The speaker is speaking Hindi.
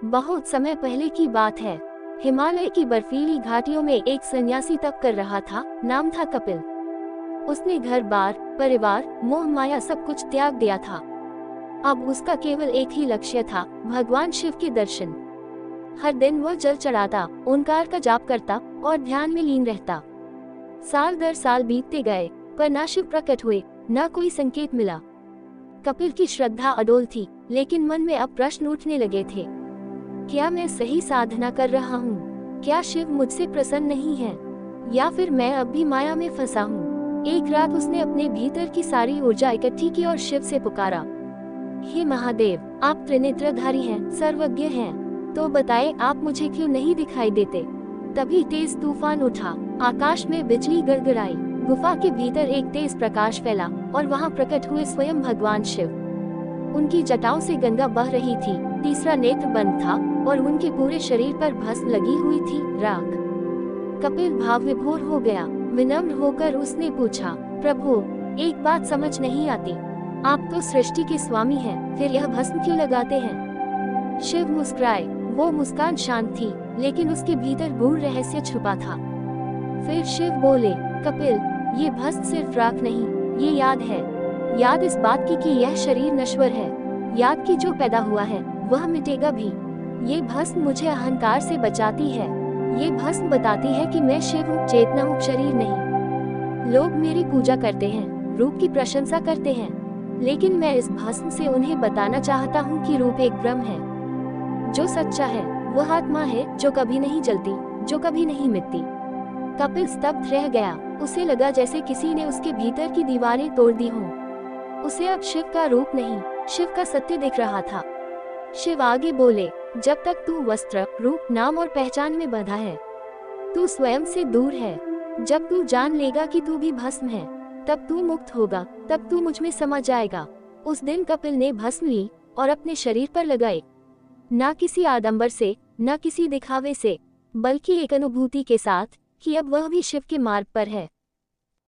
बहुत समय पहले की बात है। हिमालय की बर्फीली घाटियों में एक सन्यासी तप कर रहा था। नाम था कपिल। उसने घर बार, परिवार, मोह माया सब कुछ त्याग दिया था। अब उसका केवल एक ही लक्ष्य था, भगवान शिव के दर्शन। हर दिन वह जल चढ़ाता, ओंकार का जाप करता और ध्यान में लीन रहता। साल दर साल बीतते गए, पर ना शिव प्रकट हुए, ना कोई संकेत मिला। कपिल की श्रद्धा अडोल थी, लेकिन मन में अब प्रश्न उठने लगे थे। क्या मैं सही साधना कर रहा हूँ? क्या शिव मुझसे प्रसन्न नहीं है? या फिर मैं अब भी माया में फंसा हूँ? एक रात उसने अपने भीतर की सारी ऊर्जा इकट्ठी की और शिव से पुकारा, हे महादेव, आप त्रिनेत्रधारी हैं, सर्वज्ञ हैं, तो बताएं आप मुझे क्यों नहीं दिखाई देते? तभी तेज तूफान उठा, आकाश में बिजली गड़गड़ाई, गुफा के भीतर एक तेज प्रकाश फैला और वहां प्रकट हुए स्वयं भगवान शिव। उनकी जटाओं से गंगा बह रही थी, तीसरा नेत्र बंद था और उनके पूरे शरीर पर भस्म लगी हुई थी, राख। कपिल भाव विभोर हो गया। विनम्र होकर उसने पूछा, प्रभु, एक बात समझ नहीं आती, आप तो सृष्टि के स्वामी हैं, फिर यह भस्म क्यों लगाते हैं? शिव मुस्कुराए। वो मुस्कान शांत थी, लेकिन उसके भीतर गूढ़ रहस्य छुपा था। फिर शिव बोले, कपिल, ये भस्म सिर्फ राख नहीं, ये याद है। याद इस बात की कि यह शरीर नश्वर है। याद की जो पैदा हुआ है, वह मिटेगा भी। ये भस्म मुझे अहंकार से बचाती है। ये भस्म बताती है कि मैं शिव हूँ, चेतना हूँ, शरीर नहीं। लोग मेरी पूजा करते हैं, रूप की प्रशंसा करते हैं, लेकिन मैं इस भस्म से उन्हें बताना चाहता हूँ कि रूप एक भ्रम है। जो सच्चा है वह आत्मा है, जो कभी नहीं जलती, जो कभी नहीं मिटती। कपिल स्तब्ध रह गया। उसे लगा जैसे किसी ने उसके भीतर की दीवारें तोड़ दी हों। उसे अब शिव का रूप नहीं, शिव का सत्य दिख रहा था। शिव आगे बोले, जब तक तू वस्त्र, रूप, नाम और पहचान में बंधा है, तू स्वयं से दूर है। जब तू जान लेगा कि तू भी भस्म है, तब तू मुक्त होगा, तब तू मुझ में समा जाएगा। उस दिन कपिल ने भस्म ली और अपने शरीर पर लगाई, ना किसी आडंबर से, ना किसी दिखावे से, बल्कि एक अनुभूति के साथ कि अब वह भी शिव के मार्ग पर है।